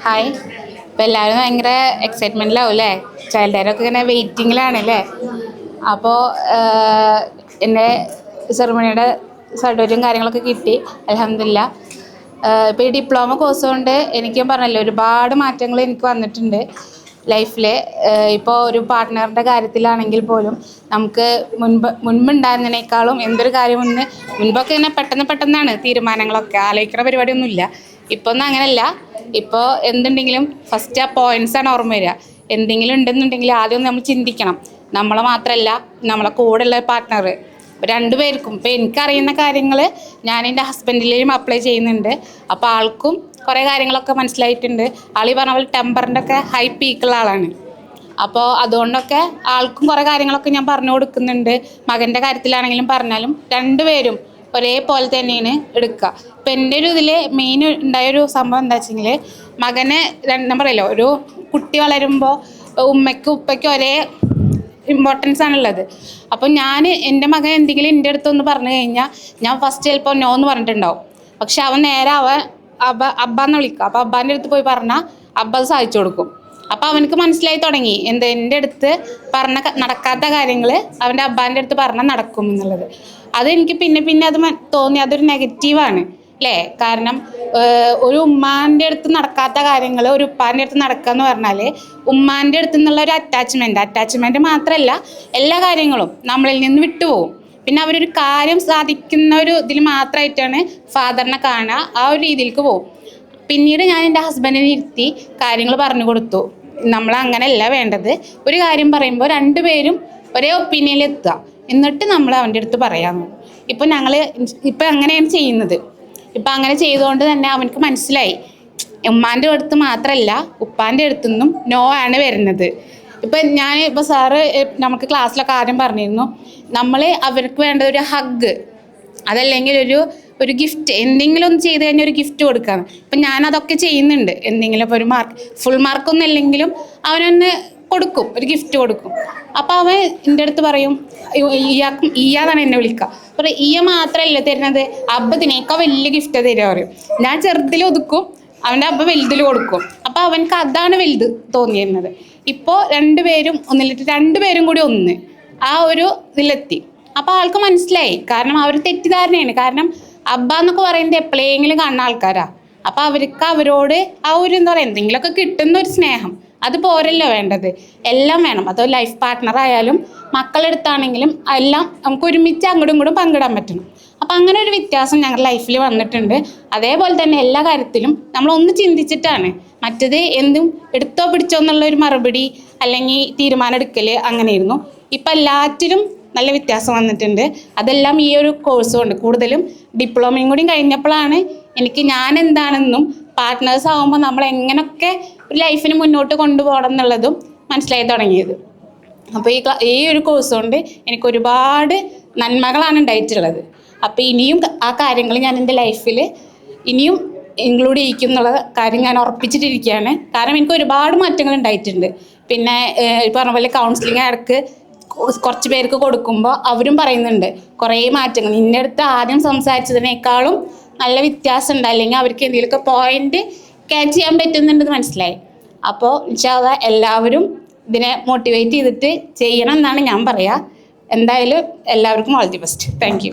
Hi. ഇപ്പം എല്ലാവരും ഭയങ്കര എക്സൈറ്റ്മെൻറ്റിലാവും അല്ലേ? ചൈൽഡുകാരൊക്കെ ഇങ്ങനെ വെയിറ്റിങ്ങിലാണ് അല്ലേ? അപ്പോൾ എൻ്റെ സെറിമണിയുടെ സർട്ടിഫിക്കറ്റും കാര്യങ്ങളൊക്കെ കിട്ടി, അൽഹംദുലില്ലാ. ഇപ്പോൾ ഈ ഡിപ്ലോമ കോഴ്സ് കൊണ്ട് എനിക്കും പറഞ്ഞല്ലോ ഒരുപാട് മാറ്റങ്ങൾ എനിക്ക് വന്നിട്ടുണ്ട് ലൈഫിൽ. ഇപ്പോൾ ഒരു പാർട്ട്ണറിൻ്റെ കാര്യത്തിലാണെങ്കിൽ പോലും നമുക്ക് മുൻപുണ്ടായിരുന്നതിനേക്കാളും എന്തൊരു കാര്യം മുൻപൊക്കെ ഇങ്ങനെ പെട്ടെന്നാണ് തീരുമാനങ്ങളൊക്കെ, ആലോചിക്കുന്ന പരിപാടിയൊന്നുമില്ല. ഇപ്പോൾ ഒന്നും അങ്ങനെയല്ല. ഇപ്പോൾ എന്തുണ്ടെങ്കിലും ഫസ്റ്റ് ആ പോയിൻറ്റ്സാണ് ഓർമ്മ വരിക. എന്തെങ്കിലും ഉണ്ടെന്നുണ്ടെങ്കിൽ ആദ്യം നമ്മൾ ചിന്തിക്കണം, നമ്മളെ മാത്രമല്ല നമ്മളെ കൂടെയുള്ള പാർട്ട്ണർ, രണ്ടുപേർക്കും. ഇപ്പോൾ എനിക്കറിയുന്ന കാര്യങ്ങൾ ഞാൻ എൻ്റെ ഹസ്ബൻഡിലേയും അപ്ലൈ ചെയ്യുന്നുണ്ട്. അപ്പോൾ ആൾക്കും കുറേ കാര്യങ്ങളൊക്കെ മനസ്സിലായിട്ടുണ്ട്. ആൾ ഈ പറഞ്ഞ പോലെ ടെമ്പറിൻ്റെ ഒക്കെ ഹൈ പീക്കുള്ള ആളാണ്. അപ്പോൾ അതുകൊണ്ടൊക്കെ ആൾക്കും കുറേ കാര്യങ്ങളൊക്കെ ഞാൻ പറഞ്ഞു കൊടുക്കുന്നുണ്ട്. മകൻ്റെ കാര്യത്തിലാണെങ്കിലും പറഞ്ഞാലും രണ്ടുപേരും ഒരേപോലെ തന്നെയാണ് എടുക്കുക. ഇപ്പം എൻ്റെ ഒരു ഇതിൽ മെയിൻ ഉണ്ടായൊരു സംഭവം എന്താ വെച്ചെങ്കിൽ, മകനെ ഞാൻ പറയല്ലോ, ഒരു കുട്ടി വളരുമ്പോൾ ഉമ്മയ്ക്കും ഉപ്പയ്ക്കും ഒരേ ഇമ്പോർട്ടൻസ് ആണുള്ളത്. അപ്പോൾ എൻ്റെ മകൻ എന്തെങ്കിലും എൻ്റെ അടുത്തൊന്ന് പറഞ്ഞു കഴിഞ്ഞാൽ ഞാൻ ഫസ്റ്റ് ചിലപ്പോൾ നോ എന്ന് പറഞ്ഞിട്ടുണ്ടാവും. പക്ഷെ അവൻ നേരെ അബ്ബാന്ന് വിളിക്കുക. അപ്പോൾ അബ്ബാൻ്റെ അടുത്ത് പോയി പറഞ്ഞാൽ അബ്ബ അത് സാധിച്ചു കൊടുക്കും. അപ്പോൾ അവനക്ക് മനസ്സിലായി തുടങ്ങി എൻ്റെ അടുത്ത് നടക്കാത്ത കാര്യങ്ങൾ അവൻ്റെ അബ്ബാൻ്റെ അടുത്ത് പറഞ്ഞാൽ നടക്കും എന്നുള്ളത്. അതെനിക്ക് പിന്നെ അത് തോന്നി അതൊരു നെഗറ്റീവാണ് അല്ലേ? കാരണം ഒരു ഉമ്മാൻ്റെ അടുത്ത് നടക്കാത്ത കാര്യങ്ങൾ ഒരു ഉപ്പാൻ്റെ അടുത്ത് നടക്കുക എന്ന് പറഞ്ഞാൽ ഉമ്മാൻ്റെ അടുത്ത് നിന്നുള്ള ഒരു അറ്റാച്ച്മെൻറ്റ് മാത്രമല്ല, എല്ലാ കാര്യങ്ങളും നമ്മളിൽ നിന്ന് വിട്ടുപോകും. പിന്നെ അവരൊരു കാര്യം സാധിക്കുന്ന ഒരു ഇതിൽ മാത്രമായിട്ടാണ് ഫാദറിനെ കാണുക, ആ ഒരു രീതിയിലേക്ക് പോകും. പിന്നീട് ഞാൻ എൻ്റെ ഹസ്ബൻഡിനെ ഇരുത്തി കാര്യങ്ങൾ പറഞ്ഞു കൊടുത്തു. നമ്മളങ്ങനെയല്ല വേണ്ടത്. ഒരു കാര്യം പറയുമ്പോൾ രണ്ടുപേരും ഒരേ ഒപ്പീനിയനിൽ എത്തുക, എന്നിട്ട് നമ്മൾ അവൻ്റെ അടുത്ത് പറയാമെന്ന്. ഇപ്പം അങ്ങനെയാണ് ചെയ്യുന്നത്. ഇപ്പം അങ്ങനെ ചെയ്തുകൊണ്ട് തന്നെ അവനക്ക് മനസ്സിലായി ഉമ്മാൻ്റെ അടുത്ത് മാത്രമല്ല ഉപ്പാൻ്റെ അടുത്തുനിന്നും നോ ആണ് വരുന്നത്. ഇപ്പോൾ സാറ് നമുക്ക് ക്ലാസ്സിലൊക്കെ ആദ്യം പറഞ്ഞിരുന്നു, നമ്മൾ അവർക്ക് വേണ്ടത് ഒരു ഹഗ്, അതല്ലെങ്കിൽ ഒരു ഗിഫ്റ്റ്, എന്തെങ്കിലും ഒന്ന് ചെയ്ത് കഴിഞ്ഞാൽ ഒരു ഗിഫ്റ്റ് കൊടുക്കാന്ന്. ഇപ്പം ഞാനതൊക്കെ ചെയ്യുന്നുണ്ട്. എന്തെങ്കിലും ഇപ്പോൾ ഒരു ഫുൾ മാർക്കൊന്നും അല്ലെങ്കിലും അവനൊന്ന് കൊടുക്കും, ഒരു ഗിഫ്റ്റ് കൊടുക്കും. അപ്പോൾ അവൻ എൻ്റെ അടുത്ത് പറയും, ഈയാന്നാണ് എന്നെ വിളിക്കുക. പറയും ഈയ മാത്രമല്ല തരുന്നത്, അബ്ബത്തിനേക്കാൾ വലിയ ഗിഫ്റ്റ് തരുക പറയും. ഞാൻ ചെറുതിൽ ഒതുക്കും, അവൻ്റെ അബ്ബ വലുതിൽ കൊടുക്കും. അപ്പോൾ അവനക്ക് അതാണ് വലുത് തോന്നിയിരുന്നത്. ഇപ്പോൾ രണ്ടുപേരും കൂടി ഒന്ന് ആ ഒരു ഇതിലെത്തി. അപ്പോൾ ആൾക്ക് മനസ്സിലായി. കാരണം അവർ തെറ്റിദ്ധാരണയാണ്. കാരണം അബ്ബ എന്നൊക്കെ പറയുന്നത് എപ്പോഴെങ്കിലും കാണുന്ന ആൾക്കാരാണ്. അപ്പോൾ അവരോട് ആ ഒരു എന്താ പറയുക, എന്തെങ്കിലുമൊക്കെ കിട്ടുന്ന ഒരു സ്നേഹം, അത് പോരല്ലോ വേണ്ടത്, എല്ലാം വേണം. അത് ലൈഫ് പാർട്ട്ണർ ആയാലും മക്കളെടുത്താണെങ്കിലും എല്ലാം നമുക്ക് ഒരുമിച്ച് അങ്ങോട്ടും ഇങ്ങോട്ടും പങ്കിടാൻ പറ്റണം. അപ്പോൾ അങ്ങനെ ഒരു വ്യത്യാസം ഞങ്ങളുടെ ലൈഫിൽ വന്നിട്ടുണ്ട്. അതേപോലെ തന്നെ എല്ലാ കാര്യത്തിലും നമ്മളൊന്ന് ചിന്തിച്ചിട്ടാണ്, മറ്റത് എന്തും എടുത്തോ പിടിച്ചോ എന്നുള്ളൊരു മറുപടി അല്ലെങ്കിൽ തീരുമാനം എടുക്കൽ അങ്ങനെയായിരുന്നു. ഇപ്പം എല്ലാറ്റിലും നല്ല വ്യത്യാസം വന്നിട്ടുണ്ട്. അതെല്ലാം ഈ ഒരു കോഴ്സ് കൊണ്ട്, കൂടുതലും ഡിപ്ലോമയും കൂടി കഴിഞ്ഞപ്പോഴാണ് എനിക്ക് ഞാൻ എന്താണെന്നും പാർട്ട്നേഴ്സ് ആകുമ്പോൾ നമ്മൾ എങ്ങനെയൊക്കെ ഒരു ലൈഫിന് മുന്നോട്ട് കൊണ്ടുപോകണം എന്നുള്ളതും മനസ്സിലായി തുടങ്ങിയത്. അപ്പോൾ ഈ ഒരു കോഴ്സ് കൊണ്ട് എനിക്ക് ഒരുപാട് നന്മകളാണ് ഉണ്ടായിട്ടുള്ളത്. അപ്പോൾ ഇനിയും ആ കാര്യങ്ങൾ ഞാൻ എൻ്റെ ലൈഫിൽ ഇനിയും ഇൻക്ലൂഡ് ചെയ്യിക്കും എന്നുള്ള കാര്യം ഞാൻ ഉറപ്പിച്ചിട്ടിരിക്കുകയാണ്. കാരണം എനിക്ക് ഒരുപാട് മാറ്റങ്ങൾ ഉണ്ടായിട്ടുണ്ട്. പിന്നെ ഈ പറഞ്ഞ പോലെ കൗൺസിലിംഗ് ഇടയ്ക്ക് കുറച്ച് പേർക്ക് കൊടുക്കുമ്പോൾ അവരും പറയുന്നുണ്ട് കുറേ മാറ്റങ്ങൾ, നിൻ്റെ അടുത്ത് ആദ്യം സംസാരിച്ചതിനേക്കാളും നല്ല വ്യത്യാസം ഉണ്ട്, അല്ലെങ്കിൽ അവർക്ക് എന്തെങ്കിലുമൊക്കെ പോയിന്റ് ക്യാച്ച് ചെയ്യാൻ പറ്റുന്നുണ്ടെന്ന് മനസ്സിലായി. അപ്പോൾ ഇൻഷാ അല്ലാഹ് എല്ലാവരും ഇതിനെ മോട്ടിവേറ്റ് ചെയ്തിട്ട് ചെയ്യണം എന്നാണ് ഞാൻ പറയുക. എന്തായാലും എല്ലാവർക്കും all the best. Thank you.